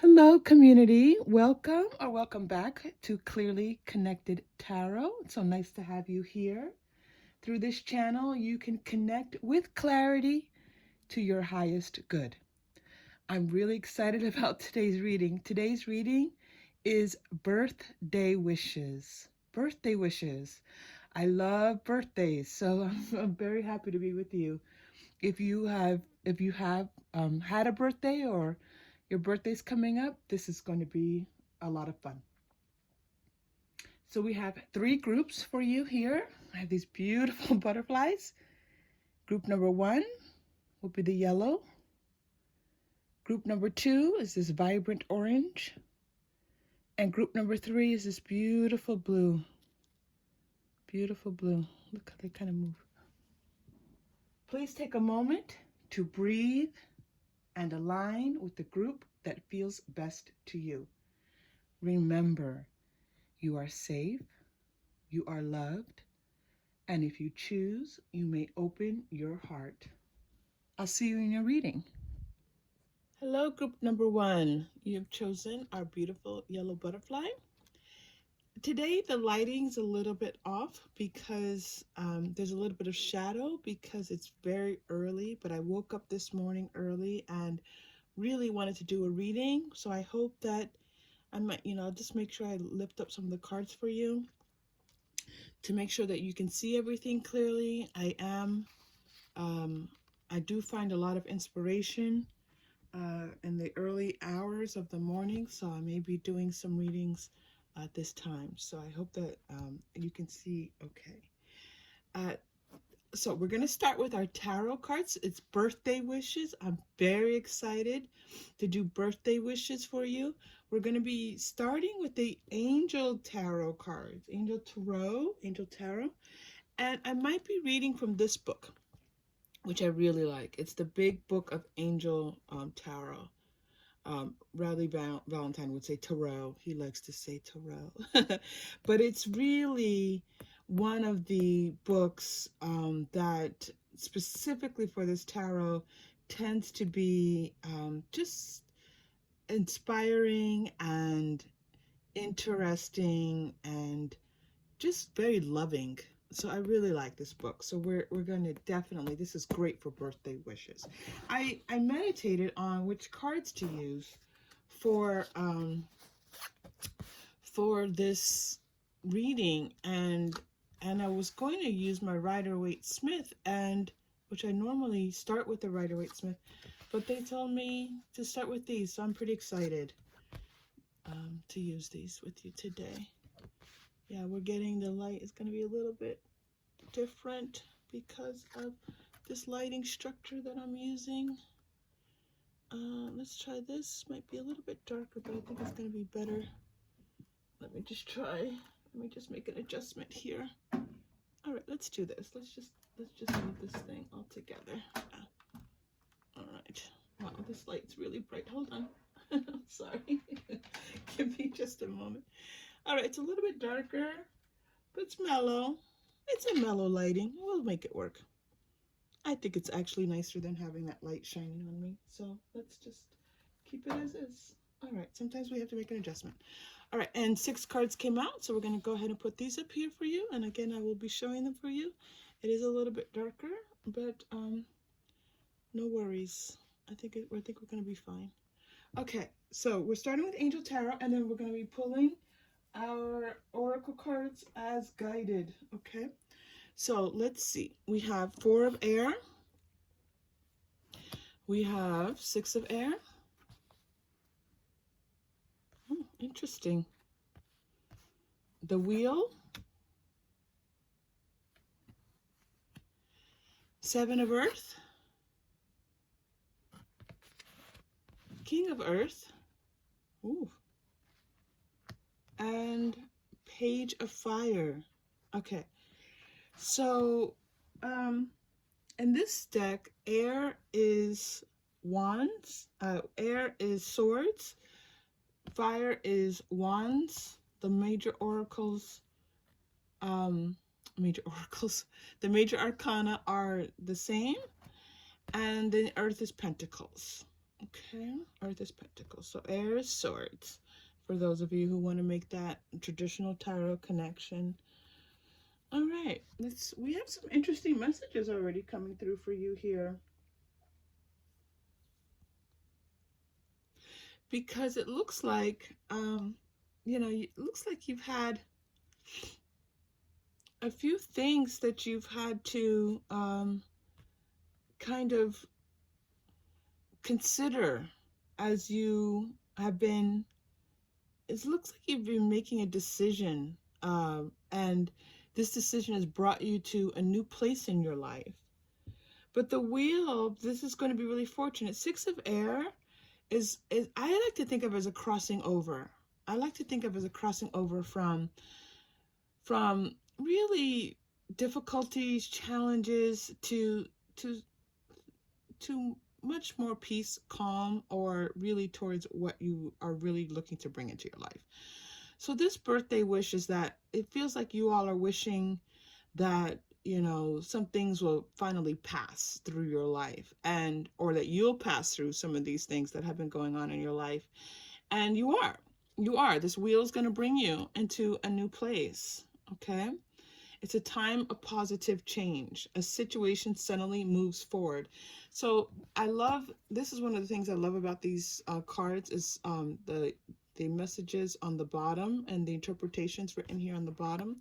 Hello, community. Welcome or welcome back to Clearly Connected Tarot. It's so nice to have you here. Through this channel, you can connect with clarity to your highest good. I'm really excited about today's reading. Today's reading is birthday wishes. Birthday wishes. I love birthdays, so I'm very happy to be with you. If you have had a birthday or your birthday's coming up, this is going to be a lot of fun. So we have three groups for you here. I have these beautiful butterflies. Group number one will be the yellow. Group number two is this vibrant orange. And group number three is this beautiful blue. Beautiful blue. Look how they kind of move. Please take a moment to breathe and align with the group that feels best to you. Remember, you are safe, you are loved, and if you choose, you may open your heart. I'll see you in your reading. Hello, group number one. You have chosen our beautiful yellow butterfly. Today, the lighting's a little bit off because there's a little bit of shadow because it's very early, but I woke up this morning early and really wanted to do a reading. So I hope that I might, I'll just make sure I lift up some of the cards for you to make sure that you can see everything clearly. I do find a lot of inspiration in the early hours of the morning, so I may be doing some readings at this time. So I hope that you can see okay. So we're going to start with our tarot cards. It's birthday wishes. I'm very excited to do birthday wishes for you. We're going to be starting with the angel tarot cards, angel tarot. And I might be reading from this book, which I really like. It's the big book of angel tarot. Riley Valentine would say tarot. He likes to say tarot. But it's really one of the books that specifically for this tarot tends to be just inspiring and interesting and just very loving. So I really like this book. So we're going to definitely, this is great for birthday wishes. I meditated on which cards to use for this reading, and I was going to use my Rider-Waite Smith, and which I normally start with the Rider-Waite Smith, but they told me to start with these, so I'm pretty excited to use these with you today. Yeah, we're getting the light is going to be a little bit different because of this lighting structure that I'm using. Let's try this. Might be a little bit darker, but I think it's going to be better. Let me just try. Let me just make an adjustment here. All right, let's do this. Let's just move this thing all together. All right. Wow, this light's really bright. Hold on. Sorry. Give me just a moment. All right, it's a little bit darker, but it's mellow. It's a mellow lighting. We'll make it work. I think it's actually nicer than having that light shining on me. So let's just keep it as is. All right, sometimes we have to make an adjustment. All right, and 6 cards came out, so we're going to go ahead and put these up here for you. And again, I will be showing them for you. It is a little bit darker, but no worries. I think we're going to be fine. Okay, so we're starting with Angel Tarot, and then we're going to be pulling our oracle cards as guided. Okay, so let's see. We have 4 of air. We have 6 of air. Oh, interesting. The wheel. 7 of earth. King of earth. Ooh. And page of fire. Okay. So, in this deck, air is wands, air is swords, fire is wands. The major oracles, the major arcana are the same, and then earth is pentacles. Okay, Earth is Pentacles. So air is Swords. For those of you who want to make that traditional tarot connection. All right, we have some interesting messages already coming through for you here. Because it looks like, it looks like you've had a few things that you've had to kind of consider as you have been. It looks like you've been making a decision, and this decision has brought you to a new place in your life. But the wheel, this is going to be really fortunate. Six of air is I like to think of as a crossing over. I like to think of as a crossing over from really difficulties, challenges to to much more peace, calm, or really towards what you are really looking to bring into your life. So this birthday wish is that it feels like you all are wishing that, some things will finally pass through your life, and or that you'll pass through some of these things that have been going on in your life. And you are this wheel is going to bring you into a new place. Okay, it's a time of positive change. A situation suddenly moves forward. So I love, this is one of the things I love about these cards is the messages on the bottom and the interpretations written here on the bottom.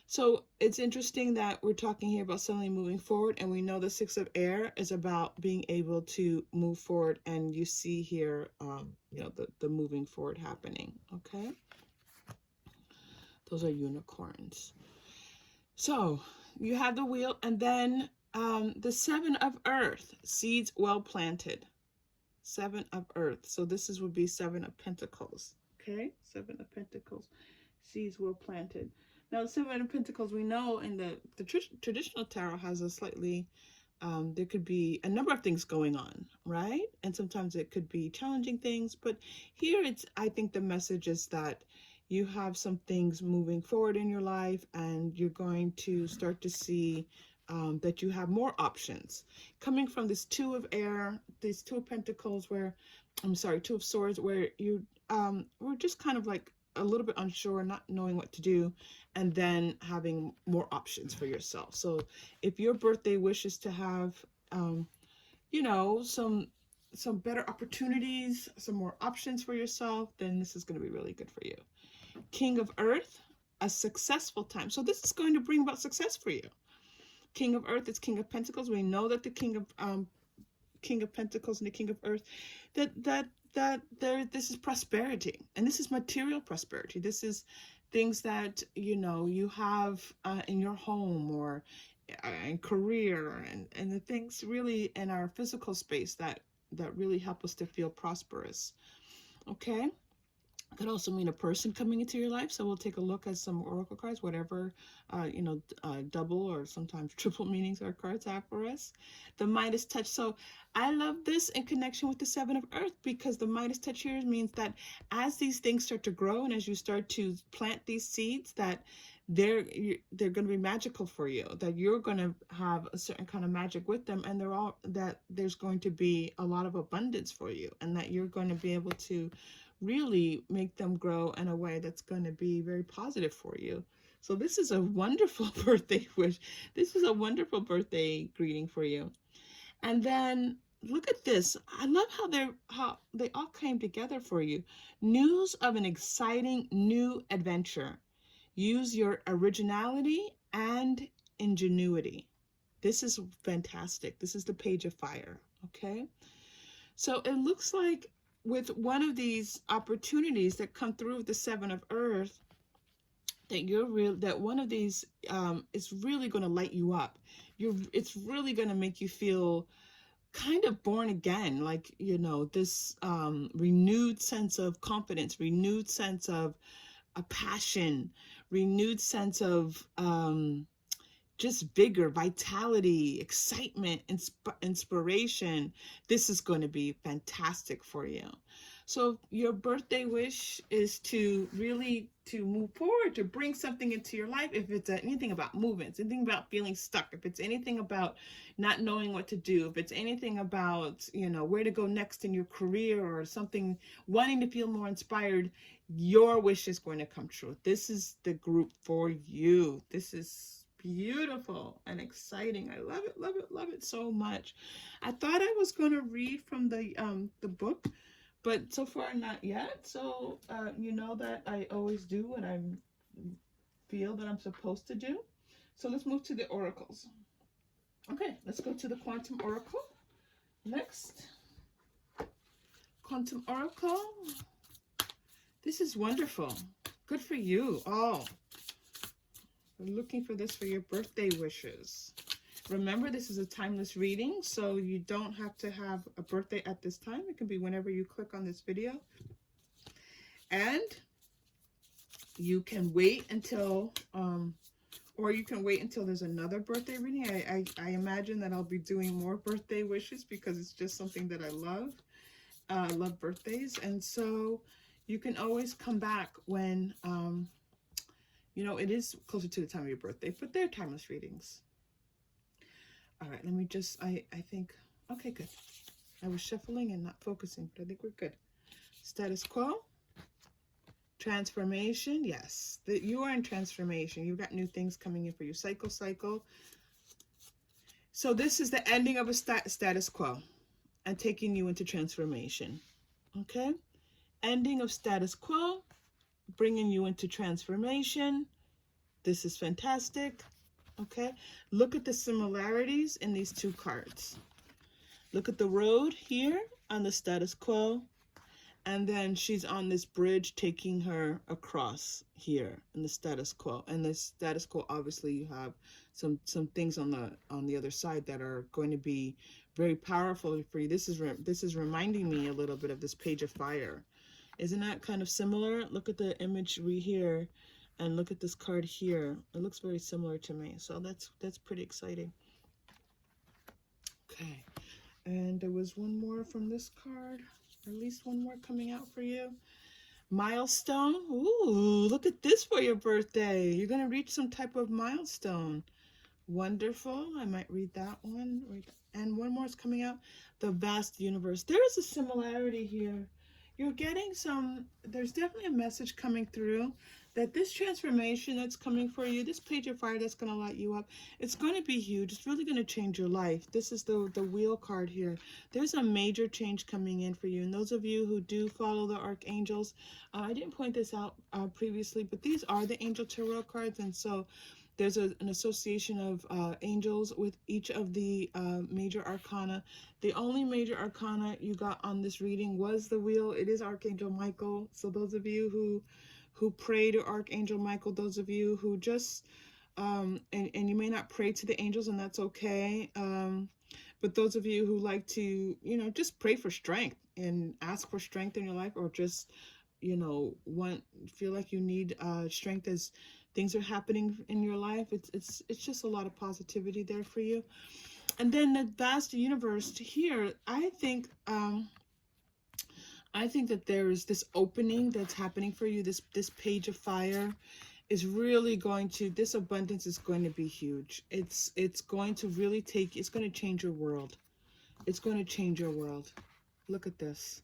So it's interesting that we're talking here about suddenly moving forward, and we know the Six of Air is about being able to move forward, and you see here, the moving forward happening. Okay, those are unicorns. So you have the wheel, and then the Seven of Earth, seeds well planted. Seven of Earth. So would be Seven of Pentacles. Okay, Seven of Pentacles, seeds well planted. Now, the Seven of Pentacles, we know in the traditional tarot has a slightly, there could be a number of things going on, right? And sometimes it could be challenging things, but here I think the message is that you have some things moving forward in your life, and you're going to start to see that you have more options coming from this Two of Air, these Two of Pentacles, Two of Swords, where you were just kind of like a little bit unsure, not knowing what to do, and then having more options for yourself. So if your birthday wish is to have, some better opportunities, some more options for yourself, then this is going to be really good for you. King of Earth, a successful time. So this is going to bring about success for you. King of Earth is King of Pentacles. We know that the King of Pentacles and the King of Earth, this is prosperity, and this is material prosperity. This is things that you have in your home, or in career, and the things really in our physical space that really help us to feel prosperous. Okay, could also mean a person coming into your life. So we'll take a look at some oracle cards, whatever, double or sometimes triple meanings our cards have for us. The Midas touch. So I love this in connection with the Seven of Earth, because the Midas touch here means that as these things start to grow and as you start to plant these seeds, that they're going to be magical for you, that you're going to have a certain kind of magic with them, and that there's going to be a lot of abundance for you, and that you're going to be able to really make them grow in a way that's going to be very positive for you. So this is a wonderful birthday wish. This is a wonderful birthday greeting for you. And then look at this. I love how they all came together for you. News of an exciting new adventure. Use your originality and ingenuity. This is fantastic. This is the Page of Fire. Okay. So it looks like with one of these opportunities that come through with the Seven of Earth, that one of these is really going to light you up. It's really going to make you feel kind of born again, like this renewed sense of confidence, renewed sense of a passion, renewed sense of just vigor, vitality, excitement, inspiration. This is going to be fantastic for you. So your birthday wish is to really to move forward, to bring something into your life. If it's anything about movements, anything about feeling stuck, if it's anything about not knowing what to do, if it's anything about, where to go next in your career or something, wanting to feel more inspired, your wish is going to come true. This is the group for you. This is beautiful and exciting. I love it, love it, love it so much. I thought I was going to read from the book, but so far not yet. So you know that I always do what I feel that I'm supposed to do. So let's move to the oracles. Okay, let's go to the quantum oracle next. Quantum oracle. This is wonderful. Good for you. Oh, we're looking for this for your birthday wishes. Remember, this is a timeless reading, so you don't have to have a birthday at this time. It can be whenever you click on this video. And you can wait until, or you can wait until there's another birthday reading. I imagine that I'll be doing more birthday wishes because it's just something that I love. I love birthdays. And so you can always come back when, it is closer to the time of your birthday, but they're timeless readings. All right, let me just, I think, okay, good. I was shuffling and not focusing, but I think we're good. Status quo. Transformation, yes. You are in transformation. You've got new things coming in for you. Cycle. So this is the ending of a status quo and taking you into transformation. Okay? Ending of status quo, bringing you into transformation. This is fantastic. Okay? Look at the similarities in these two cards. Look at the road here on the status quo. And then she's on this bridge taking her across here in the status quo. And the status quo, obviously, you have some things on the other side that are going to be very powerful for you. This is reminding me a little bit of this Page of Fire. Isn't that kind of similar? Look at the imagery here, and look at this card here. It looks very similar to me. So that's pretty exciting. Okay, and there was one more from this card. At least one more coming out for you. Milestone. Ooh, look at this for your birthday. You're going to reach some type of milestone. Wonderful. I might read that one. And one more is coming out. The vast universe. There is a similarity here. You're getting there's definitely a message coming through that this transformation that's coming for you, this Page of Fire that's going to light you up, it's going to be huge. It's really going to change your life. This is the wheel card here. There's a major change coming in for you. And those of you who do follow the archangels, I didn't point this out previously, but these are the angel tarot cards. And so there's an association of angels with each of the major arcana. The only major arcana you got on this reading was the wheel. It is Archangel Michael. So those of you who pray to Archangel Michael, those of you who just, and you may not pray to the angels, and that's okay. But those of you who like to, just pray for strength and ask for strength in your life, or just, feel like you need strength as things are happening in your life. It's just a lot of positivity there for you. And then the vast universe here, I think that there is this opening that's happening for you. This Page of Fire is really going to, this abundance is going to be huge. It's going to really it's going to change your world. It's going to change your world. Look at this.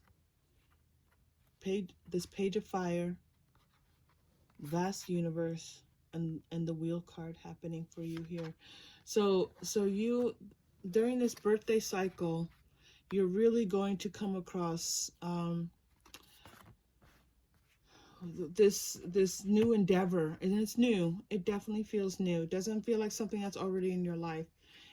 This Page of Fire, vast universe, and the wheel card happening for you here. So you, during this birthday cycle, you're really going to come across this new endeavor, and it's new. It definitely feels new. It doesn't feel like something that's already in your life.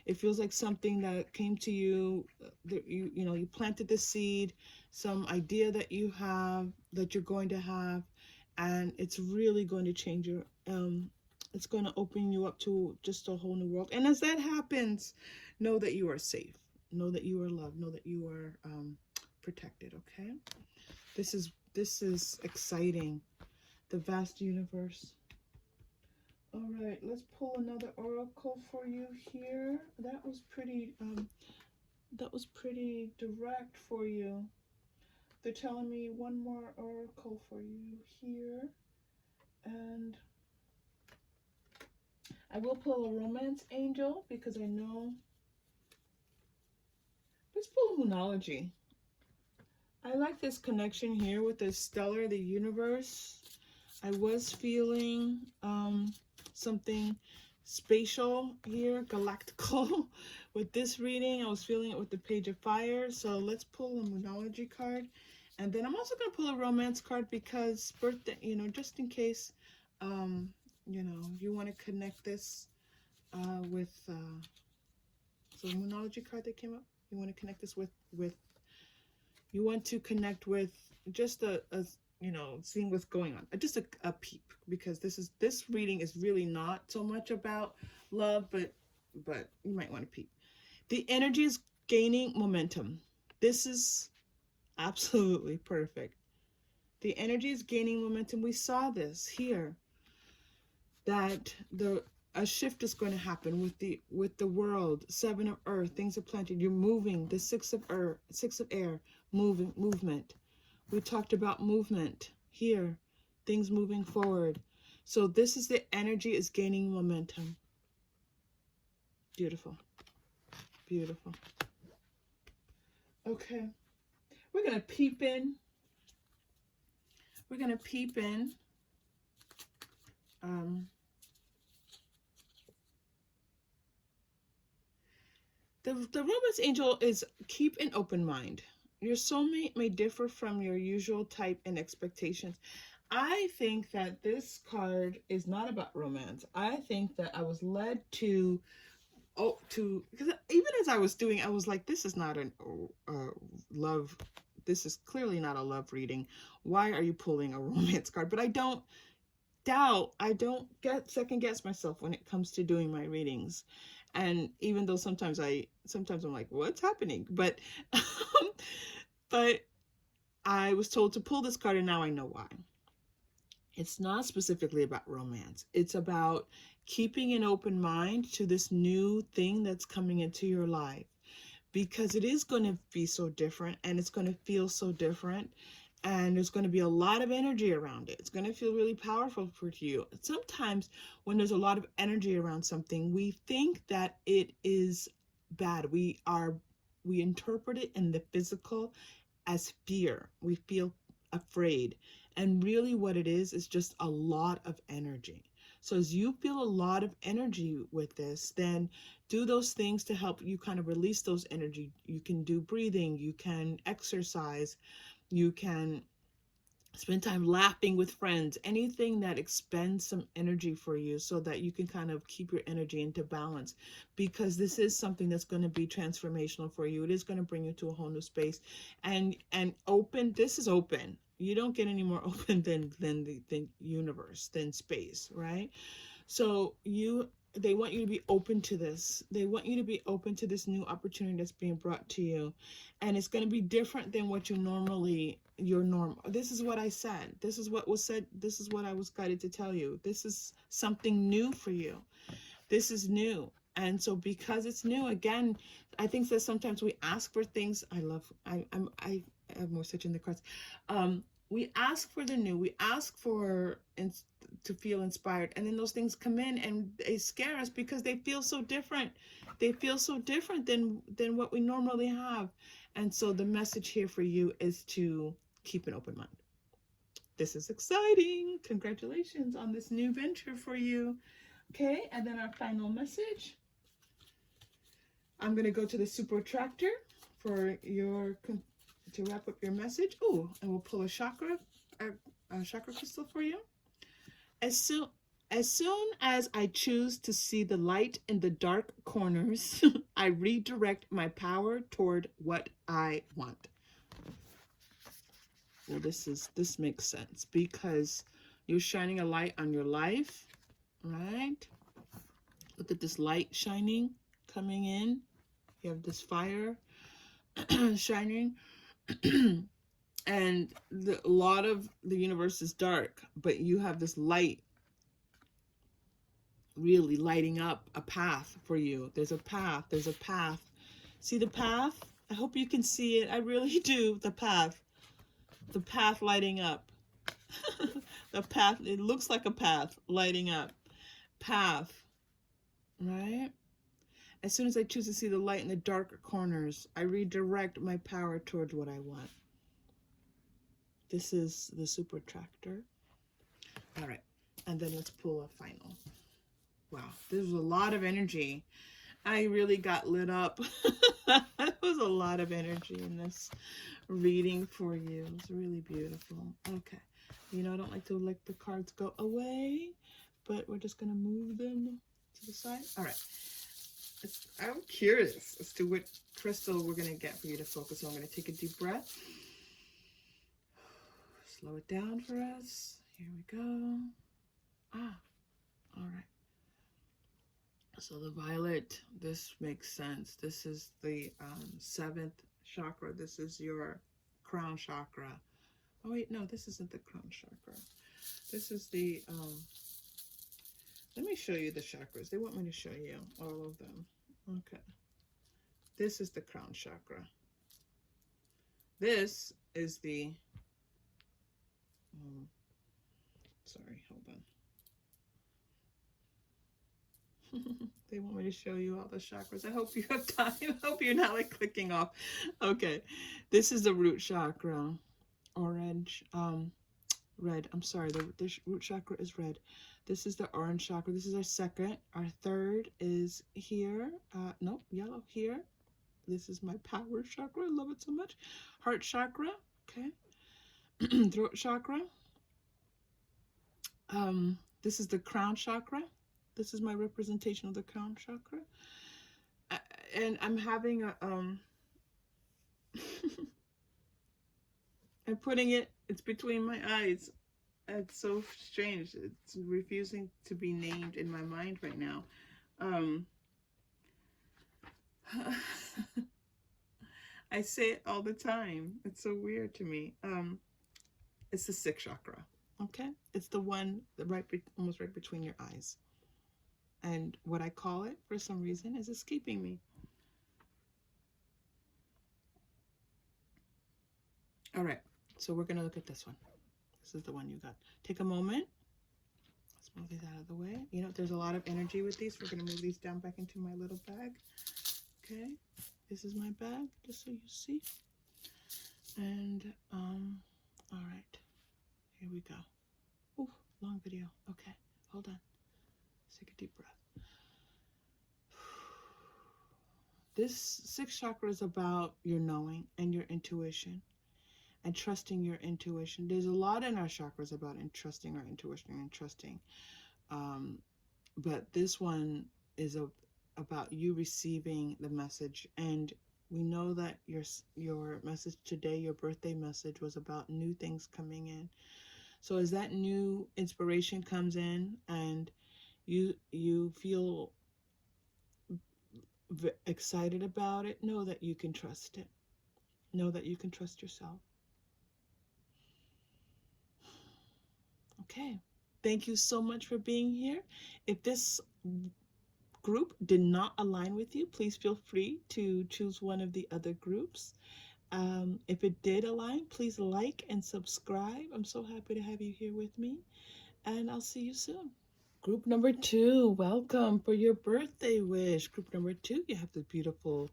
It feels like something that came to you, that you planted the seed, some idea that you have, that you're going to have, and it's really going to change your it's going to open you up to just a whole new world. And as that happens, know that you are safe. Know that you are loved. Know that you are protected, okay? This is exciting. The vast universe. All right, let's pull another oracle for you here. That was pretty direct for you. They're telling me one more oracle for you here. And I will pull a romance angel because I know. Let's pull a Moonology. I like this connection here with the stellar, the universe. I was feeling something spatial here, galactical. With this reading, I was feeling it with the Page of Fire. So let's pull a Moonology card. And then I'm also going to pull a romance card because birthday, you know, just in case, you know, you want to connect this with, so the Moonology card that came up, you want to connect this with you want to connect with just a you know, seeing what's going on, just a peep, because this reading is really not so much about love, but you might want to peep. The energy is gaining momentum. This is absolutely perfect. The energy is gaining momentum. We saw this here, that a shift is going to happen with the world. Seven of Earth, things are planted. You're moving. The Six of Earth, Six of Air, movement. We talked about movement here, things moving forward. So this is the energy is gaining momentum. Beautiful, beautiful. Okay, we're gonna peep in. We're gonna peep in. The romance angel is keep an open mind. Your soulmate may differ from your usual type and expectations. I think that this card is not about romance. I think that I was led to, because even as I was doing, I was like, this is not a love. This is clearly not a love reading. Why are you pulling a romance card? But I don't get second guess myself when it comes to doing my readings. And even though sometimes I'm like, what's happening? But but I was told to pull this card, and now I know why. It's not specifically about romance. It's about keeping an open mind to this new thing that's coming into your life, because it is going to be so different, and it's going to feel so different, and there's going to be a lot of energy around it. It's going to feel really powerful for you. Sometimes when there's a lot of energy around something, we think that it is bad. We interpret it in the physical as fear. We feel afraid. And really what it is just a lot of energy. So as you feel a lot of energy with this, then do those things to help you kind of release those energy. You can do breathing, you can exercise, you can spend time laughing with friends, anything that expends some energy for you so that you can kind of keep your energy into balance, because this is something that's going to be transformational for you. It is going to bring you to a whole new space, and open. This is open. You don't get any more open than the universe, than space, right? So they want you to be open to this. They want you to be open to this new opportunity that's being brought to you. And it's going to be different than what your normal. This is what I said. This is what was said. This is what I was guided to tell you. This is something new for you. This is new. And so because it's new, again, I think that sometimes we ask for things. I have more such in the cards. We ask for the new. We ask for to feel inspired, and then those things come in and they scare us because they feel so different. They feel so different than what we normally have. And so the message here for you is to keep an open mind. This is exciting. Congratulations on this new venture for you. Okay, and then our final message. I'm going to go to the Super Attractor for to wrap up your message. Oh, and we'll pull a chakra crystal for you. As soon as I choose to see the light in the dark corners, I redirect my power toward what I want. Well, this makes sense because you're shining a light on your life, right? Look at this light shining, coming in. You have this fire shining. And a lot of the universe is dark, but you have this light really lighting up a path for you. There's a path. See the path? I hope you can see it. I really do. The path. the path lighting up. The path, it looks like a path lighting up. Path, right? As soon as I choose to see the light in the darker corners, I redirect my power towards what I want. This is the super attractor. All right, and then let's pull a final. Wow, there's a lot of energy. I really got lit up. There was a lot of energy in this reading for you. It's really beautiful. Okay, you know, I don't like to let the cards go away, but we're just gonna move them to the side. All right. I'm curious as to what crystal we're going to get for you to focus on. I'm going to take a deep breath. Slow it down for us. Here we go. Ah, all right. So the violet, this makes sense. This is the 7th chakra. This is your crown chakra. Oh, wait, no, this isn't the crown chakra. This is the, let me show you the chakras. They want me to show you all of them. Okay. This is the crown chakra. This is the, sorry, hold on. They want me to show you all the chakras. I hope you have time. I hope you're not like clicking off. Okay. This is the root chakra. Orange, red. I'm sorry, the root chakra is red. This is the orange chakra. This is our second. Our third is here. Nope, yellow here. This is my power chakra. I love it so much. Heart chakra. Okay. Throat chakra. This is the crown chakra. This is my representation of the crown chakra. And I'm having a I'm putting it, it's between my eyes. It's so strange. It's refusing to be named in my mind right now. I say it all the time. It's so weird to me. It's the 6th chakra. Okay, it's the one that almost right between your eyes. And what I call it, for some reason, is escaping me. All right, so we're gonna look at this one. This is the one you got. Take a moment. Let's move these out of the way. You know, there's a lot of energy with these. We're gonna move these down back into my little bag. Okay, this is my bag, just so you see. And all right, here we go. Ooh, long video. Okay, hold on. Let's take a deep breath. This 6th chakra is about your knowing and your intuition and trusting your intuition. There's a lot in our chakras about trusting our intuition and trusting. But this one is about you receiving the message. And we know that your message today, your birthday message, was about new things coming in. So as that new inspiration comes in and you feel excited about it, know that you can trust it. Know that you can trust yourself. Okay. Thank you so much for being here. If this group did not align with you, please feel free to choose one of the other groups. If it did align, please like and subscribe. I'm so happy to have you here with me, and I'll see you soon. Group number 2, welcome for your birthday wish. Group number 2, you have the beautiful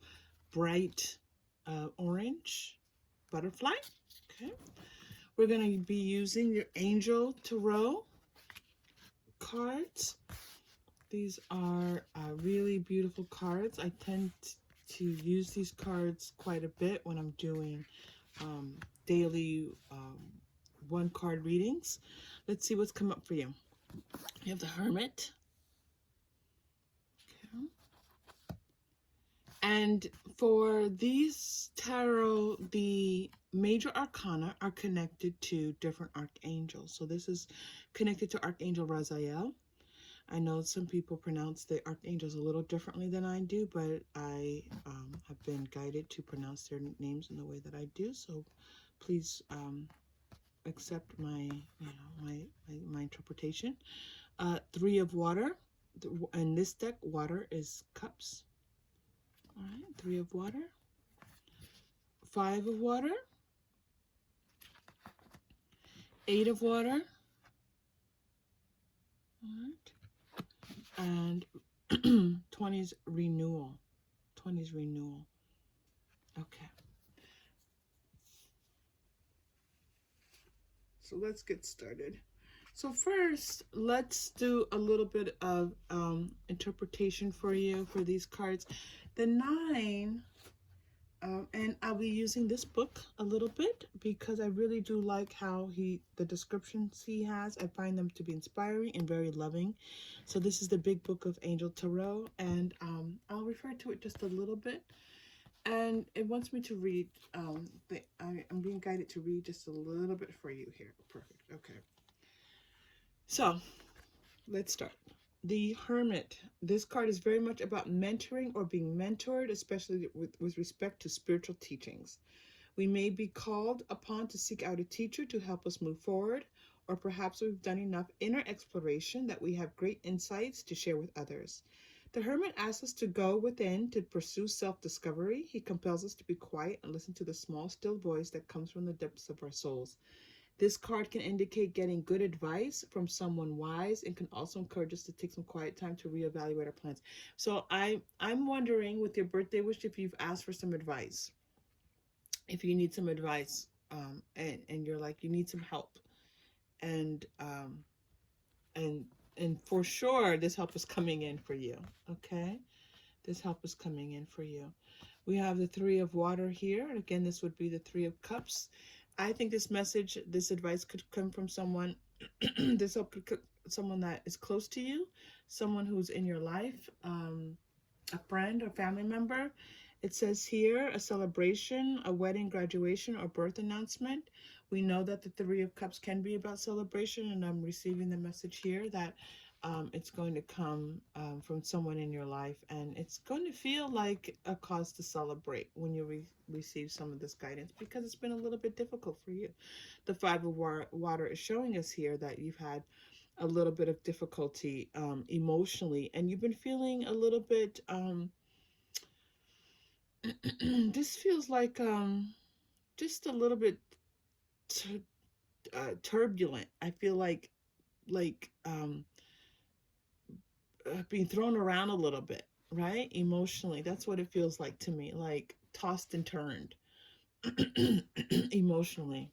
bright orange butterfly. Okay, we're going to be using your Angel Tarot cards. These are really beautiful cards. I tend to use these cards quite a bit when I'm doing daily 1-card readings. Let's see what's come up for you. You have the Hermit. Okay. And for these tarot, the major arcana are connected to different archangels. So this is connected to Archangel Raziel. I know some people pronounce the archangels a little differently than I do, but I have been guided to pronounce their names in the way that I do. So please accept my interpretation. 3 of water. In this deck, water is cups. All right, 3 of water. 5 of water. Eight of water. All right. And 20's renewal. 20's renewal. Okay. So let's get started. So first, let's do a little bit of interpretation for you for these cards. The nine, and I'll be using this book a little bit because I really do like how the descriptions he has. I find them to be inspiring and very loving. So this is the Big Book of Angel Tarot, and I'll refer to it just a little bit. And it wants me to read, I'm being guided to read just a little bit for you here. Perfect. Okay. So let's start. The Hermit. This card is very much about mentoring or being mentored, especially with respect to spiritual teachings. We may be called upon to seek out a teacher to help us move forward, or perhaps we've done enough inner exploration that we have great insights to share with others. The Hermit asks us to go within to pursue self-discovery. He compels us to be quiet and listen to the small, still voice that comes from the depths of our souls. This card can indicate getting good advice from someone wise and can also encourage us to take some quiet time to reevaluate our plans. So I'm wondering with your birthday wish if you've asked for some advice. If you need some advice, and you're like, you need some help. And and and for sure this help is coming in for you. Okay? This help is coming in for you. We have the Three of Water here. And again, this would be the Three of Cups. I think this message, this advice could come from someone, this help could someone that is close to you, someone who's in your life, a friend or family member. It says here, a celebration, a wedding, graduation, or birth announcement. We know that the Three of Cups can be about celebration, and I'm receiving the message here that it's going to come from someone in your life, and it's going to feel like a cause to celebrate when you receive some of this guidance, because it's been a little bit difficult for you. The Five of Water is showing us here that you've had a little bit of difficulty emotionally, and you've been feeling a little bit this feels like just a little bit turbulent. I feel like being thrown around a little bit, right? Emotionally, that's what it feels like to me, like tossed and turned emotionally.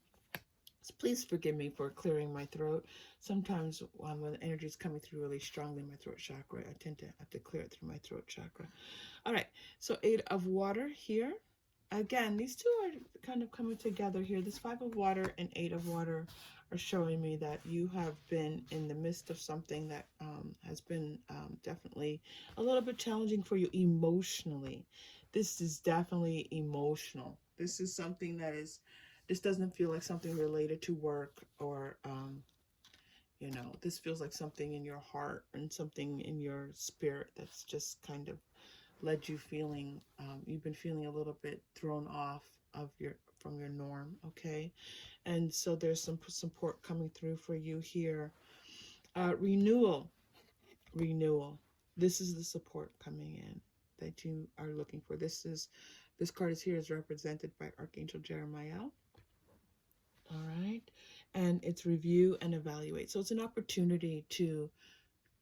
So please forgive me for clearing my throat. Sometimes when the energy is coming through really strongly in my throat chakra, I tend to have to clear it through my throat chakra. All right, so Eight of Water here. Again, these two are kind of coming together here. This Five of Water and Eight of Water are showing me that you have been in the midst of something that has been definitely a little bit challenging for you emotionally. This is definitely emotional. This is something that is, this doesn't feel like something related to work or, this feels like something in your heart and something in your spirit that's just kind of led you feeling, you've been feeling a little bit thrown off from your norm. Okay. And so there's some support coming through for you here. Renewal. This is the support coming in that you are looking for. This card is here is represented by Archangel Jeremiah. All right. And it's review and evaluate. So it's an opportunity to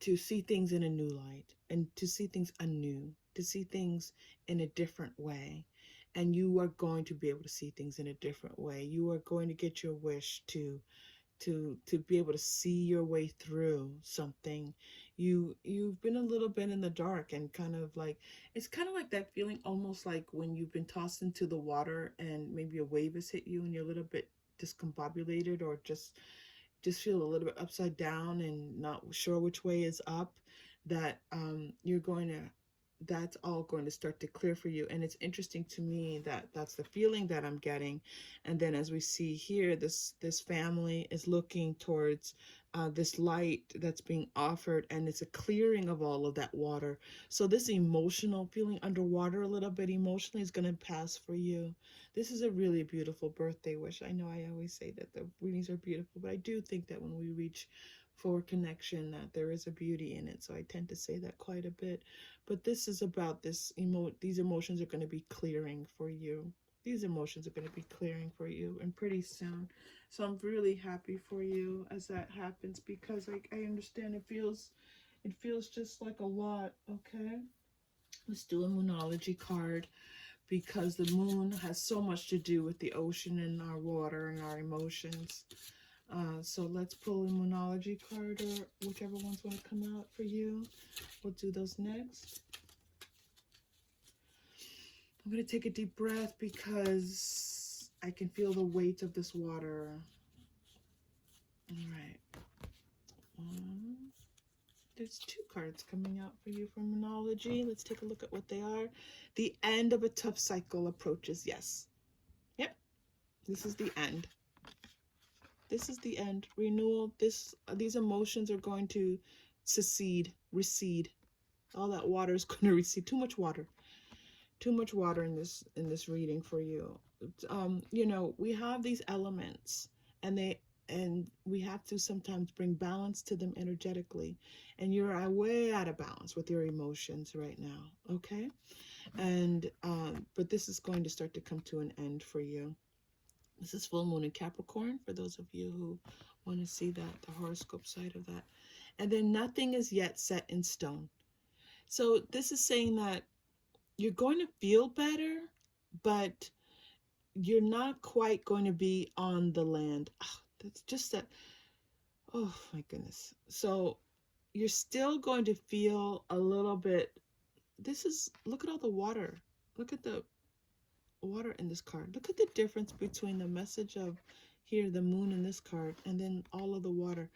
see things in a new light and to see things anew, to see things in a different way. And you are going to be able to see things in a different way. You are going to get your wish to be able to see your way through something. You've been a little bit in the dark, and kind of like, it's kind of like that feeling almost like when you've been tossed into the water and maybe a wave has hit you and you're a little bit discombobulated, or just feel a little bit upside down and not sure which way is up. That that's all going to start to clear for you. And it's interesting to me that that's the feeling that I'm getting. And then as we see here, this family is looking towards this light that's being offered, and it's a clearing of all of that water. So this emotional feeling underwater a little bit emotionally is going to pass for you. This is a really beautiful birthday wish. I know I always say that the readings are beautiful, but I do think that when we reach for connection, that there is a beauty in it. So I tend to say that quite a bit. But this is about these emotions are going to be clearing for you. These emotions are going to be clearing for you and pretty soon. So I'm really happy for you as that happens, because like I understand it feels just like a lot. Okay, let's do a Moonology card, because the moon has so much to do with the ocean and our water and our emotions. So let's pull a Moonology card, or whichever ones want to come out for you. We'll do those next. I'm going to take a deep breath because I can feel the weight of this water. All right. There's 2 cards coming out for you from Moonology. Let's take a look at what they are. The end of a tough cycle approaches. Yes. Yep. This is the end. This is the end. Renewal. These emotions are going to recede. All that water is going to recede. Too much water. Too much water in this reading for you. You know, we have these elements, and we have to sometimes bring balance to them energetically, and you're way out of balance with your emotions right now. Okay, and but this is going to start to come to an end for you. This is full moon in Capricorn, for those of you who want to see that, the horoscope side of that. And then nothing is yet set in stone. So this is saying that you're going to feel better, but you're not quite going to be on the land. Oh, that's just that. Oh my goodness. So you're still going to feel a little bit. Look at all the water. Look at the water in this card. Look at the difference between the message of here, the moon in this card, and then all of the water.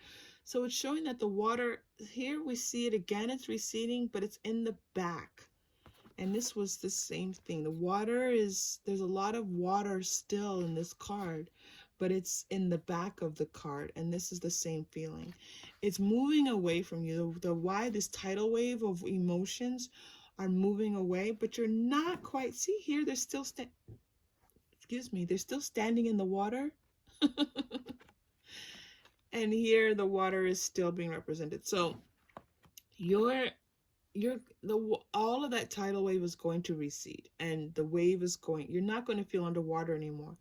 So it's showing that the water, here we see it again, it's receding, but it's in the back. And this was the same thing. There's a lot of water still in this card, but it's in the back of the card. And this is the same feeling. It's moving away from you. This tidal wave of emotions are moving away, but you're not quite, see here, they're still they're still standing in the water. And here the water is still being represented. So all of that tidal wave is going to recede, and the wave is you're not going to feel underwater anymore,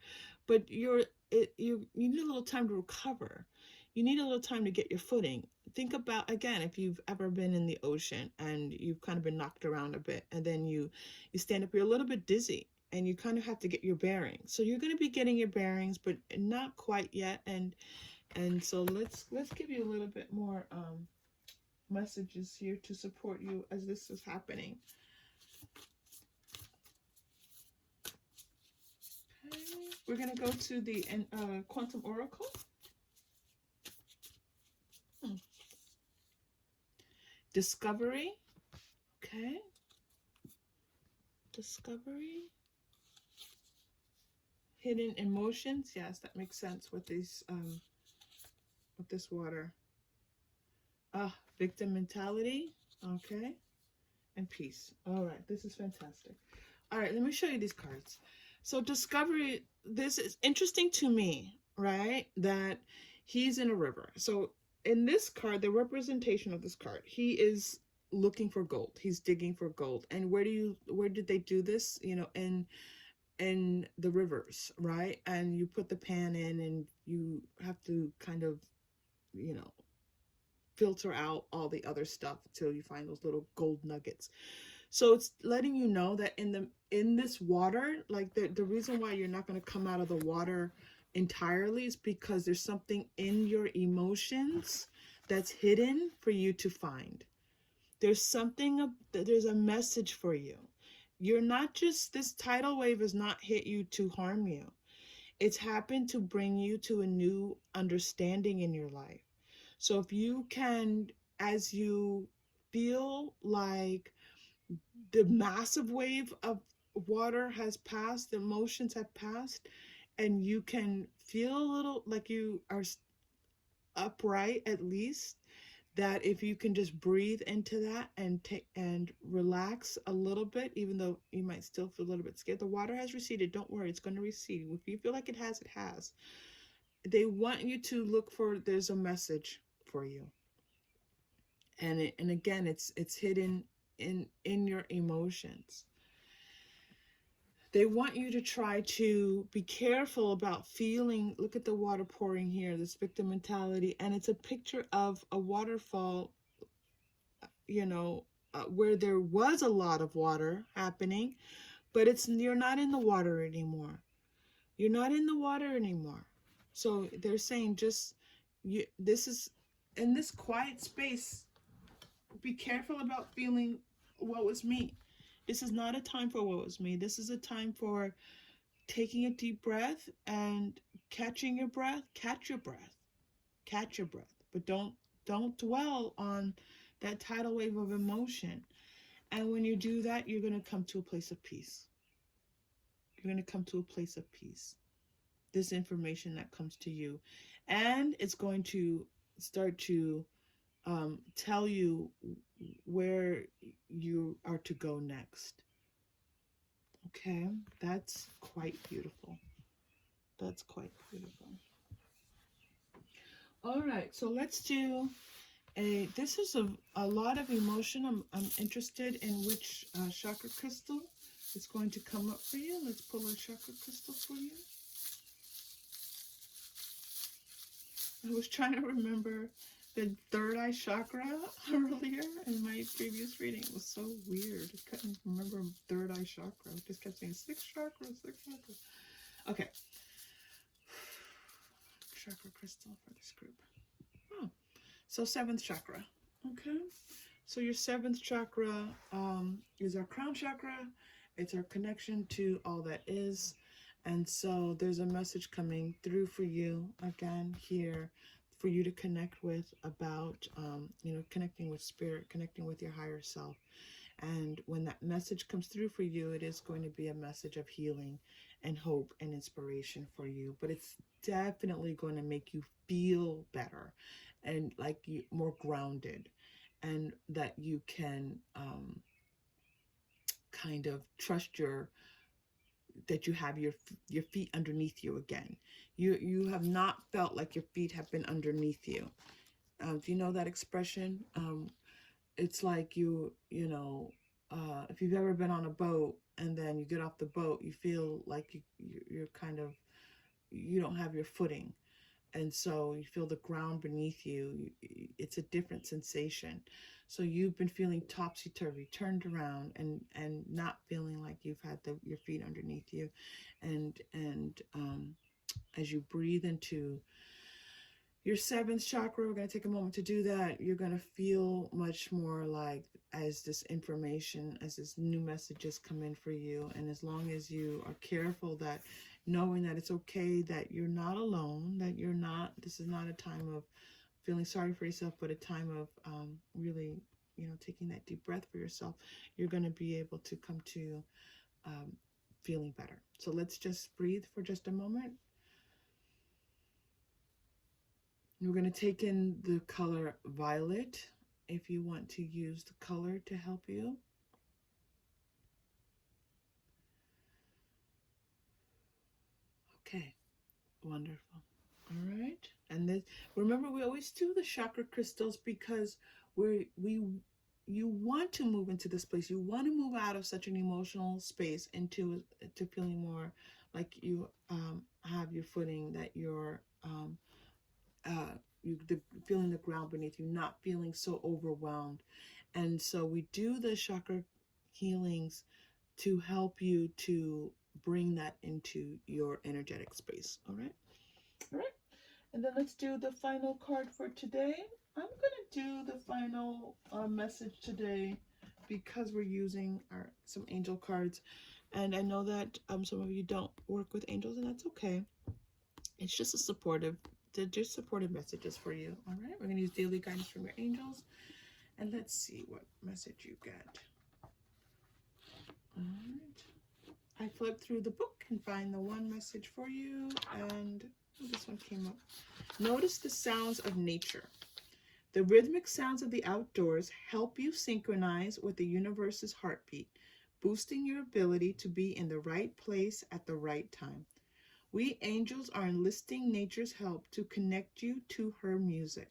but you need a little time to recover. You need a little time to get your footing. Think about, again, if you've ever been in the ocean and you've kind of been knocked around a bit, and then you stand up, you're a little bit dizzy, and you kind of have to get your bearings. So you're going to be getting your bearings, but not quite yet. And so let's give you a little bit more messages here to support you as this is happening. Okay, we're going to go to the Quantum Oracle. Discovery. Okay. Discovery. Hidden emotions. Yes, that makes sense with these with this water. Victim mentality. Okay. And peace. All right, this is fantastic. All right, let me show you these cards. So discovery, this is interesting to me, right? That he's in a river. So in this card, the representation of this card, he is looking for gold. He's digging for gold. And where did they do this? You know, in the rivers, right? And you put the pan in, and you have to kind of, you know, filter out all the other stuff until you find those little gold nuggets. So it's letting you know that in this water, like the reason why you're not going to come out of the water entirely is because there's something in your emotions that's hidden for you to find. There's a message for you. You're not just, this tidal wave has not hit you to harm you. It's happened to bring you to a new understanding in your life. So if you can, as you feel like the massive wave of water has passed, the emotions have passed, and you can feel a little like you are upright, at least, that if you can just breathe into that and take and relax a little bit, even though you might still feel a little bit scared, the water has receded. Don't worry, it's going to recede. If you feel like it has, it has. They want you to look for, there's a message for you. And again, it's hidden in your emotions. They want you to try to be careful about feeling. Look at the water pouring here, this victim mentality. And it's a picture of a waterfall, you know, where there was a lot of water happening, but you're not in the water anymore. You're not in the water anymore. So they're saying just, this is, in this quiet space, be careful about feeling what was me. This is not a time for what was me. This is a time for taking a deep breath and catching your breath. Catch your breath. Catch your breath. But don't dwell on that tidal wave of emotion. And when you do that, you're going to come to a place of peace. You're going to come to a place of peace. This information that comes to you. And it's going to start to tell you where you are to go next. Okay, that's quite beautiful. That's quite beautiful. All right, so let's do this is a lot of emotion. I'm interested in which chakra crystal is going to come up for you. Let's pull a chakra crystal for you. I was trying to remember the third eye chakra earlier in my previous reading. It was so weird. I couldn't remember third eye chakra. I just kept saying sixth chakra, sixth chakra. Okay. Chakra crystal for this group. Oh, so seventh chakra. Okay. So your seventh chakra is our crown chakra. It's our connection to all that is. And so there's a message coming through for you again here for you to connect with about, connecting with spirit, connecting with your higher self. And when that message comes through for you, it is going to be a message of healing and hope and inspiration for you. But it's definitely going to make you feel better and like you more grounded, and that you can kind of trust that you have your feet underneath you again. You have not felt like your feet have been underneath you. Do you know that expression? It's like if you've ever been on a boat and then you get off the boat, you feel like you're kind of, you don't have your footing. And so you feel the ground beneath you. It's a different sensation. So you've been feeling topsy-turvy, turned around, and not feeling like you've had your feet underneath you. And as you breathe into your seventh chakra, we're going to take a moment to do that. You're going to feel much more like, as this information, as this new messages come in for you, and as long as you are careful, that knowing that it's okay, that you're not alone, that you're not, this is not a time of feeling sorry for yourself, but a time of really, taking that deep breath for yourself, you're going to be able to come to feeling better. So let's just breathe for just a moment. We're going to take in the color violet if you want to use the color to help you. Okay, wonderful. All right. And then remember, we always do the chakra crystals because you want to move into this place. You want to move out of such an emotional space into to feeling more like you have your footing, that you're feeling the ground beneath you, not feeling so overwhelmed. And so we do the chakra healings to help you to bring that into your energetic space. All right. All right. And then let's do the final card for today. I'm going to do the final message today because we're using some angel cards. And I know that some of you don't work with angels, and that's okay. It's just they're just supportive messages for you. All right, we're going to use daily guidance from your angels. And let's see what message you get. All right. I flipped through the book and find the one message for you. And this one came up. Notice the sounds of nature. The rhythmic sounds of the outdoors help you synchronize with the universe's heartbeat, boosting your ability to be in the right place at the right time. We angels are enlisting nature's help to connect you to her music.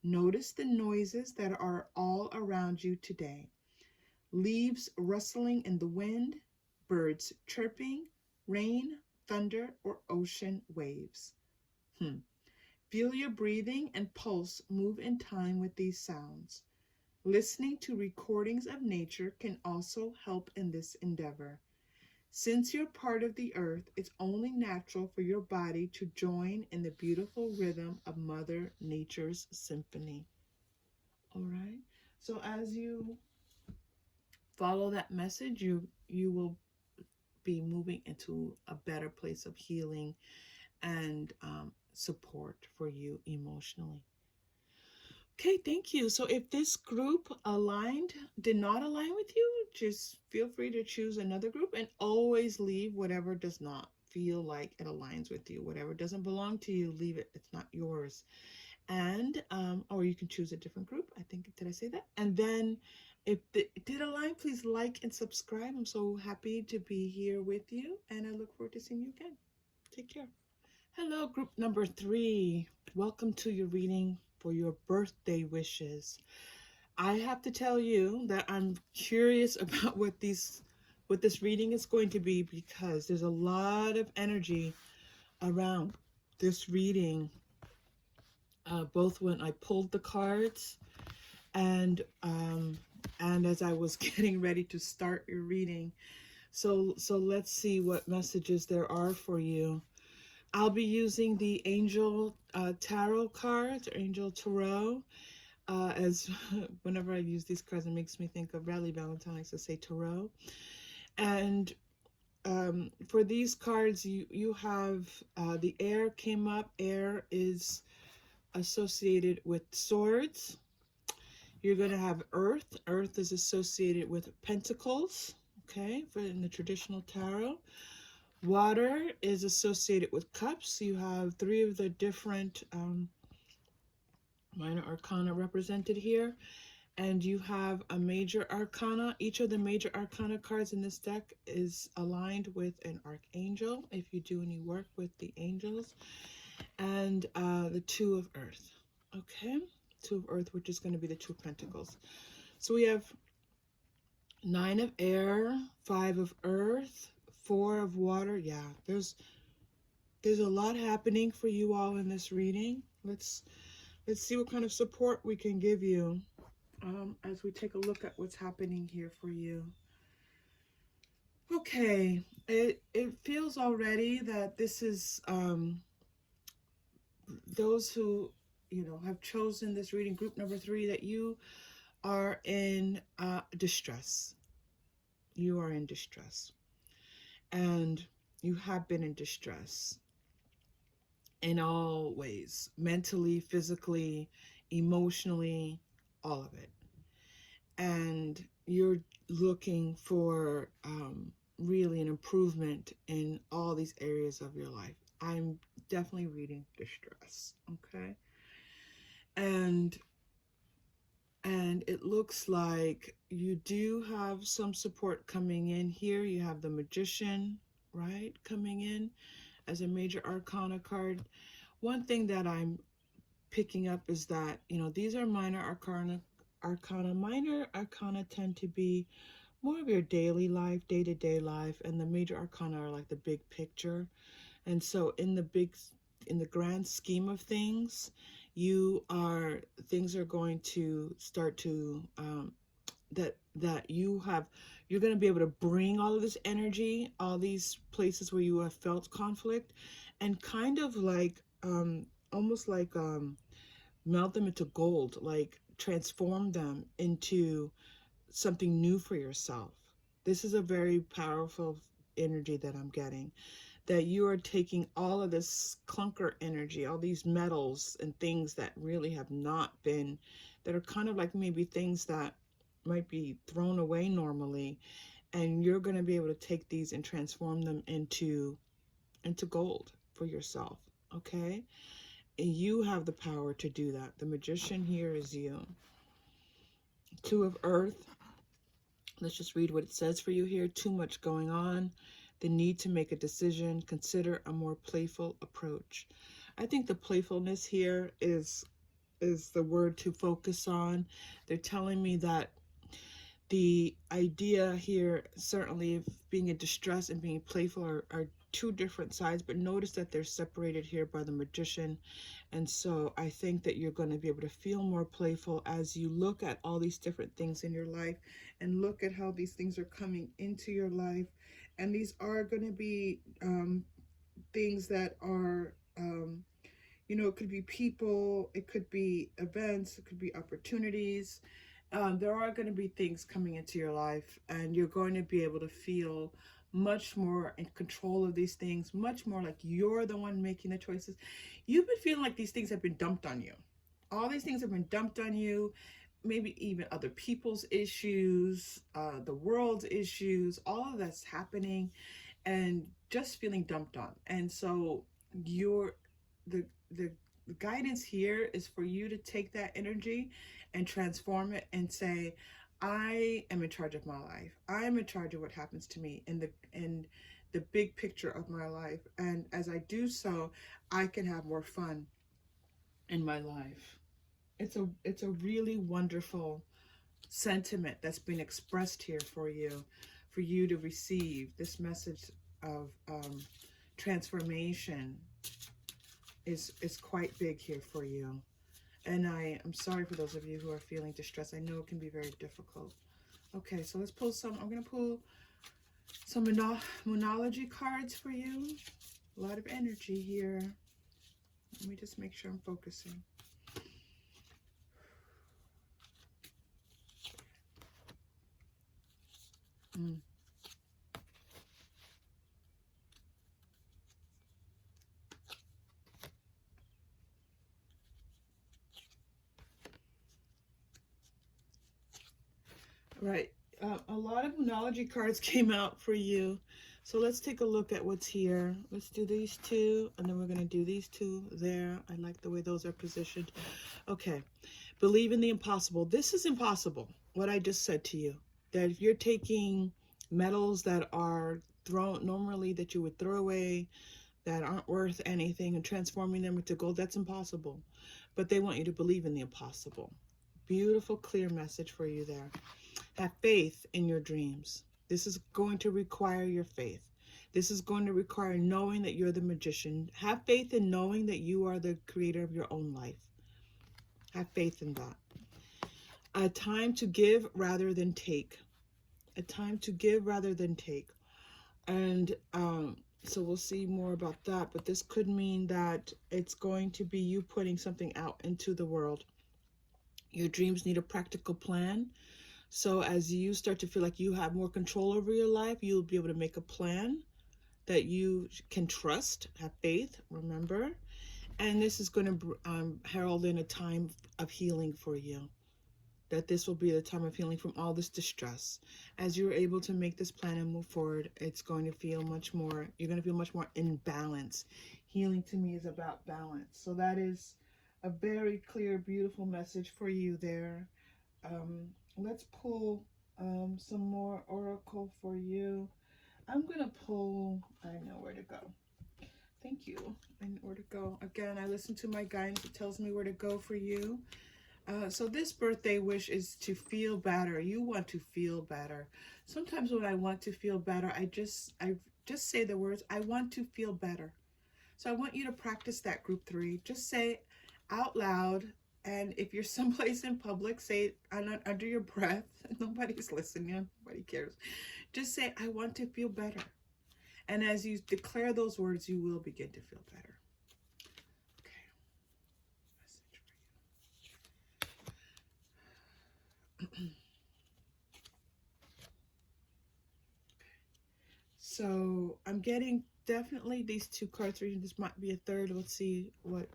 Notice the noises that are all around you today. Leaves rustling in the wind, birds chirping, rain, thunder, or ocean waves. Feel your breathing and pulse move in time with these sounds. Listening to recordings of nature can also help in this endeavor. Since you're part of the earth, it's only natural for your body to join in the beautiful rhythm of Mother Nature's symphony. All right? So as you follow that message, you will be moving into a better place of healing and support for you emotionally. Okay, thank you. So if this group did not align with you, just feel free to choose another group and always leave whatever does not feel like it aligns with you. Whatever doesn't belong to you, leave it. It's not yours. And, or you can choose a different group. I think, did I say that? And then if it did align, please like and subscribe. I'm so happy to be here with you, and I look forward to seeing you again. Take care. Hello, group number 3. Welcome to your reading for your birthday wishes. I have to tell you that I'm curious about what this reading is going to be, because there's a lot of energy around this reading, both when I pulled the cards and as I was getting ready to start your reading. So let's see what messages there are for you. I'll be using the Angel Tarot cards, or Angel Tarot, as whenever I use these cards, it makes me think of Rally Valentine likes to say Tarot. And for these cards, you have the air came up. Air is associated with swords. You're going to have earth. Earth is associated with pentacles, okay, in the traditional tarot. Water is associated with cups. You have 3 of the different minor arcana represented here. And you have a major arcana. Each of the major arcana cards in this deck is aligned with an archangel, if you do any work with the angels. And the 2 of earth, okay? 2 of earth, which is going to be the 2 of pentacles. So we have 9 of air, 5 of earth, 4 of water. Yeah, there's a lot happening for you all in this reading. Let's see what kind of support we can give you as we take a look at what's happening here for you. Okay, it feels already that this is those who have chosen this reading, group number 3, that you are in distress. You are in distress, and you have been in distress in all ways, mentally, physically, emotionally, all of it. And you're looking for really an improvement in all these areas of your life. I'm definitely reading distress, okay? And it looks like you do have some support coming in here. You have the Magician, right, coming in as a major arcana card. One thing that I'm picking up is that, these are minor arcana. Minor arcana tend to be more of your daily life, day-to-day life, and the major arcana are like the big picture. And so in the grand scheme of things, things are going to start to you're going to be able to bring all of this energy, all these places where you have felt conflict, and kind of like almost like melt them into gold, like transform them into something new for yourself. This is a very powerful energy that I'm getting, that you are taking all of this clunker energy, all these metals and things that really have not been, that are kind of like maybe things that might be thrown away normally, and you're going to be able to take these and transform them into gold for yourself, okay? And you have the power to do that. The Magician here is you. 2 of earth. Let's just read what it says for you here. Too much going on. The need to make a decision. Consider a more playful approach. I think the playfulness here is the word to focus on. They're telling me that the idea here, certainly, of being in distress and being playful are two different sides, but notice that they're separated here by the Magician. And so I think that you're going to be able to feel more playful as you look at all these different things in your life and look at how these things are coming into your life. And these are going to be things that are, you know, it could be people, it could be events, it could be opportunities. There are going to be things coming into your life, and you're going to be able to feel much more in control of these things, much more like you're the one making the choices. You've been feeling like these things have been dumped on you. All these things have been dumped on you, maybe even other people's issues, the world's issues, all of that's happening, and just feeling dumped on. And so you're the the guidance here is for you to take that energy and transform it and say, I am in charge of my life. I'm in charge of what happens to me in the big picture of my life. And as I do so, I can have more fun in my life. It's a really wonderful sentiment that's been expressed here for you to receive. This message of transformation is quite big here for you. And I'm sorry for those of you who are feeling distressed. I know it can be very difficult. Okay, so let's pull some. I'm going to pull some Moonology cards for you. A lot of energy here. Let me just make sure I'm focusing. Right. A lot of Moonology cards came out for you. So let's take a look at what's here. Let's do these two, and then we're going to do these two there. I like the way those are positioned. Okay. Believe in the impossible. This is impossible, what I just said to you. That if you're taking metals that are thrown, normally that you would throw away, that aren't worth anything, and transforming them into gold, that's impossible. But they want you to believe in the impossible. Beautiful, clear message for you there. Have faith in your dreams. This is going to require your faith. This is going to require knowing that you're the magician. Have faith in knowing that you are the creator of your own life. Have faith in that. A time to give rather than take. A time to give rather than take. And so we'll see more about that. But this could mean that it's going to be you putting something out into the world. Your dreams need a practical plan. So as you start to feel like you have more control over your life, you'll be able to make a plan that you can trust, have faith, remember. And this is going to herald in a time of healing for you. That this will be the time of healing from all this distress. As you're able to make this plan and move forward, it's going to feel much more, you're going to feel much more in balance. Healing to me is about balance. So that is a very clear, beautiful message for you there. Let's pull some more oracle for you. I'm going to pull, I know where to go. Thank you. I know where to go. Again, I listen to my guidance. It tells me where to go for you. So this birthday wish is to feel better. You want to feel better. Sometimes when I want to feel better, I just say the words, I want to feel better. So I want you to practice that group 3. Just say out loud. And if you're someplace in public, say it under your breath. Nobody's listening. Nobody cares. Just say, I want to feel better. And as you declare those words, you will begin to feel better. Okay. Message for you. So I'm getting definitely these 2 cards reading. This might be a third. Let's see what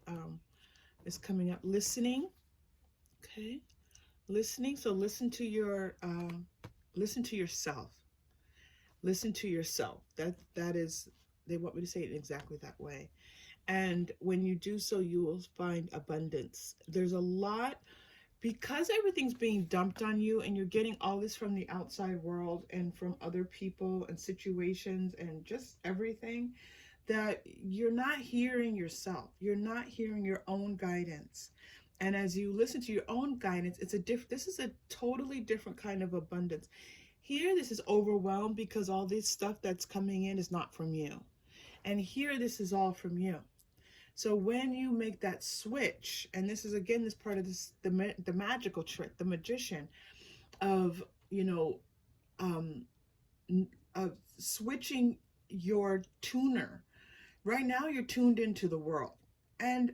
is coming up. Listening. Okay. Listening. So listen to yourself. Listen to yourself. That is, they want me to say it exactly that way. And when you do so, you will find abundance. There's a lot, because everything's being dumped on you and you're getting all this from the outside world and from other people and situations and just everything, that you're not hearing yourself. You're not hearing your own guidance. And as you listen to your own guidance, this is a totally different kind of abundance. Here, this is overwhelmed because all this stuff that's coming in is not from you. And here, this is all from you. So when you make that switch, and this is again this part of this the magical trick, the magician of um, of switching your tuner. Right now, you're tuned into the world, and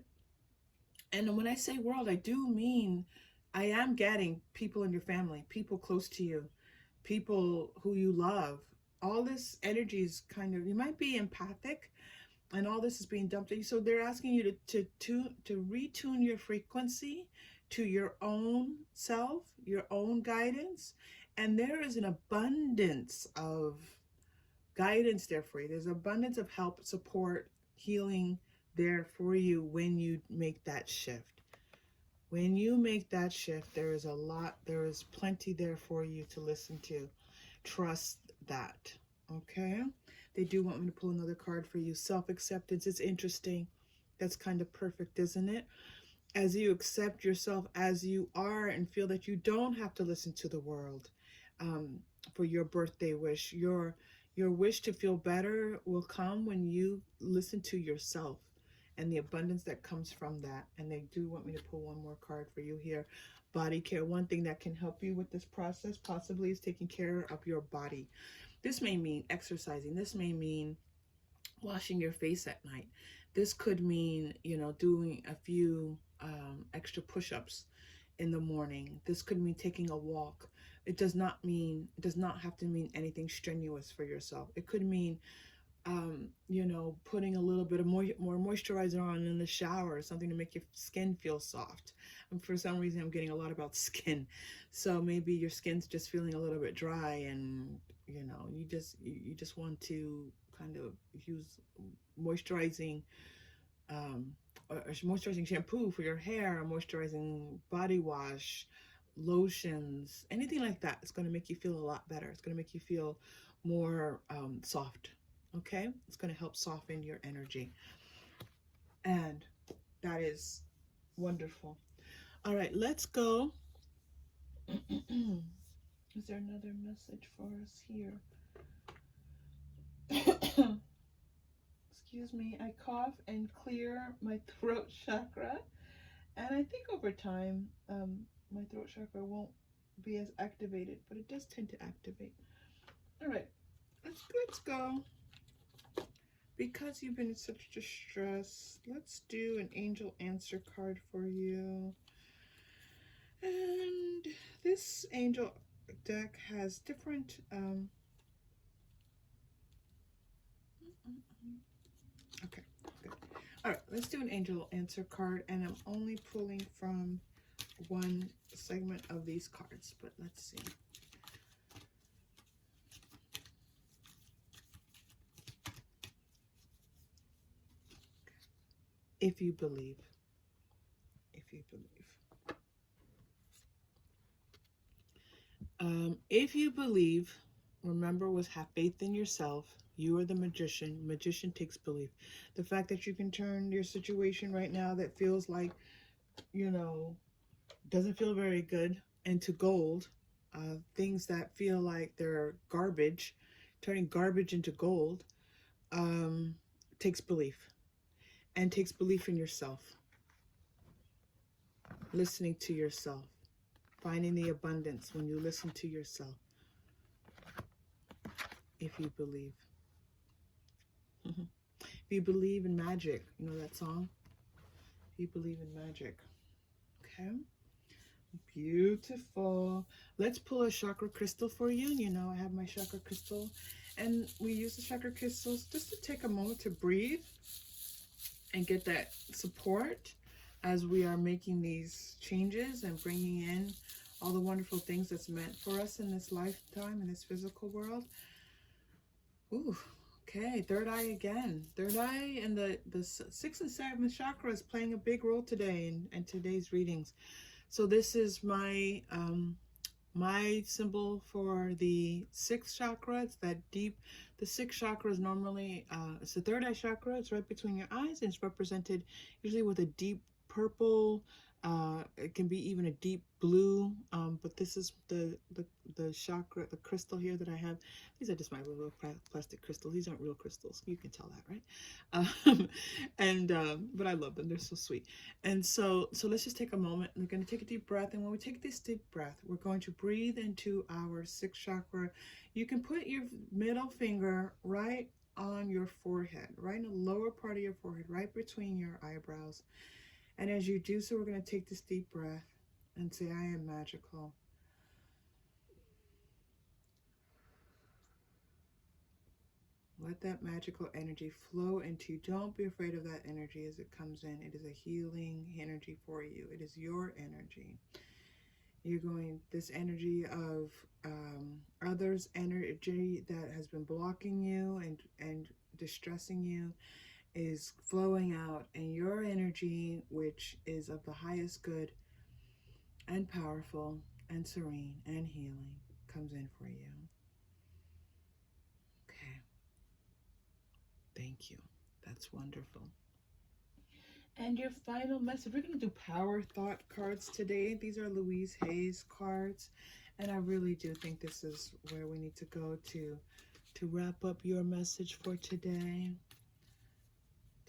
when I say world, I do mean I am getting people in your family, people close to you, people who you love. All this energy is kind of, you might be empathic, and all this is being dumped at you. So they're asking you to retune your frequency to your own self, your own guidance. And there is an abundance of guidance there for you. There's abundance of help, support, healing there for you when you make that shift. When you make that shift, there is plenty there for you to listen to. Trust that. Okay? They do want me to pull another card for you. Self-acceptance is interesting. That's kind of perfect, isn't it? As you accept yourself as you are and feel that you don't have to listen to the world for your birthday wish. Your wish to feel better will come when you listen to yourself and the abundance that comes from that. And they do want me to pull one more card for you here. Body care. One thing that can help you with this process possibly is taking care of your body. This may mean exercising. This may mean washing your face at night. This could mean, doing a few extra push-ups in the morning. This could mean taking a walk. It does not have to mean anything strenuous for yourself. It could mean, putting a little bit of more moisturizer on in the shower, something to make your skin feel soft. And for some reason, I'm getting a lot about skin. So maybe your skin's just feeling a little bit dry, and you just want to kind of use moisturizing moisturizing shampoo for your hair, moisturizing body wash, lotions, anything like that. It's going to make you feel a lot better. It's going to make you feel more soft. Okay, it's going to help soften your energy, and that is wonderful. All right, let's go. Is there another message for us here? Excuse me, I cough and clear my throat chakra, and I think over time my throat chakra won't be as activated, but it does tend to activate. All right, let's go. Because you've been in such distress, let's do an angel answer card for you. And this angel deck has different okay, good. All right, let's do an angel answer card, and I'm only pulling from one segment of these cards, but let's see. If you believe. If you believe. If you believe, remember, have faith in yourself. You are the magician. Magician takes belief. The fact that you can turn your situation right now that feels like, doesn't feel very good, into gold. Things that feel like they're garbage, turning garbage into gold, takes belief. And takes belief in yourself. Listening to yourself. Finding the abundance when you listen to yourself. If you believe. If you believe in magic, you know that song? If you believe in magic. Okay. Beautiful. Let's pull a chakra crystal for you. I have my chakra crystal. And we use the chakra crystals just to take a moment to breathe and get that support as we are making these changes and bringing in all the wonderful things that's meant for us in this lifetime, in this physical world. Ooh, okay, third eye again. Third eye and the 6th and 7th chakra is playing a big role today in today's readings. So this is my my symbol for the 6th chakra. It's that deep. The 6th chakra is normally it's the third eye chakra. It's right between your eyes, and it's represented usually with a deep purple It can be even a deep blue, but this is the chakra, the crystal here that I have. These are just my little plastic crystals. These aren't real crystals. You can tell that, right? And but I love them. They're so sweet. And so let's just take a moment. We're going to take a deep breath, and when we take this deep breath, we're going to breathe into our sixth chakra. You can put your middle finger right on your forehead, right in the lower part of your forehead, right between your eyebrows. And as you do so, we're going to take this deep breath and say, I am magical. Let that magical energy flow into you. Don't be afraid of that energy as it comes in. It is a healing energy for you. It is your energy. You're going, this energy of others' energy that has been blocking you and distressing you is flowing out, and your energy, which is of the highest good and powerful and serene and healing, comes in for you. Okay. Thank you. That's wonderful. And your final message. We're going to do power thought cards today. These are Louise Hay's cards. And I really do think this is where we need to go to wrap up your message for today.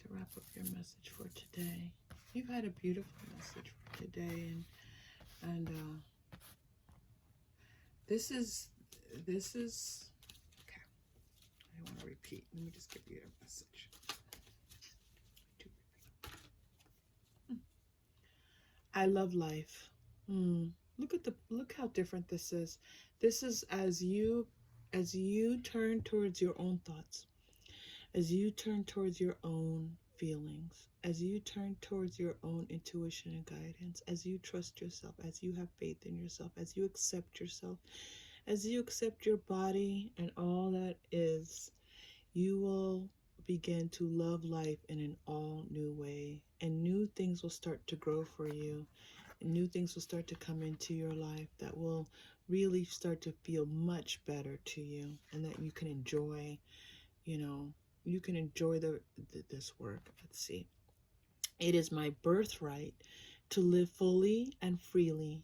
To wrap up your message for today. You've had a beautiful message for today. And this is, okay. I don't want to repeat. Let me just give you a message. I love life. Look how different this is. This is as you turn towards your own thoughts, as you turn towards your own feelings, as you turn towards your own intuition and guidance, as you trust yourself, as you have faith in yourself, as you accept yourself, as you accept your body and all that is, you will begin to love life in an all new way, and new things will start to grow for you. New things will start to come into your life that will really start to feel much better to you, and that you can enjoy, you can enjoy this work. Let's see. It is my birthright to live fully and freely.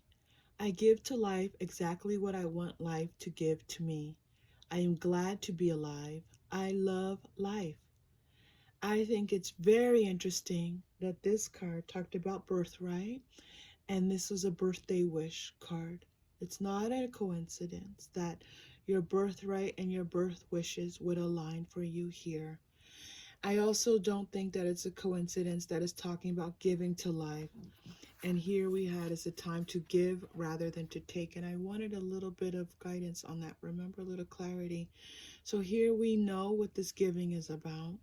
I give to life exactly what I want life to give to me. I am glad to be alive. I love life. I think it's very interesting that this card talked about birthright, and this is a birthday wish card. It's not a coincidence that your birthright and your birth wishes would align for you here. I also don't think that it's a coincidence that it's talking about giving to life. And here we had is a time to give rather than to take. And I wanted a little bit of guidance on that. Remember, a little clarity. So here we know what this giving is about.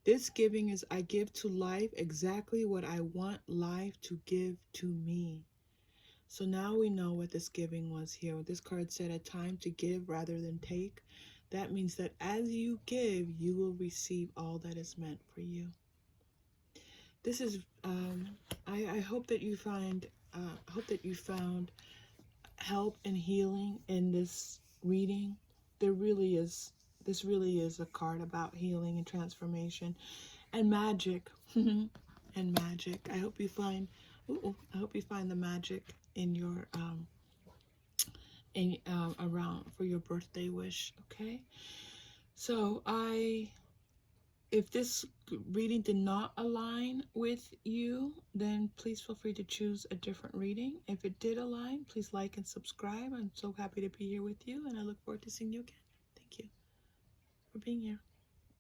This giving is, I give to life exactly what I want life to give to me. So now we know what this giving was here. This card said a time to give rather than take. That means that as you give, you will receive all that is meant for you. This is, I hope that you find, found help and healing in this reading. This really is a card about healing and transformation and magic. And magic. I hope you find the magic in your around for your birthday wish. Okay, so if this reading did not align with you, then please feel free to choose a different reading. If it did align, please like and subscribe. I'm so happy to be here with you, and I look forward to seeing you again. Thank you for being here.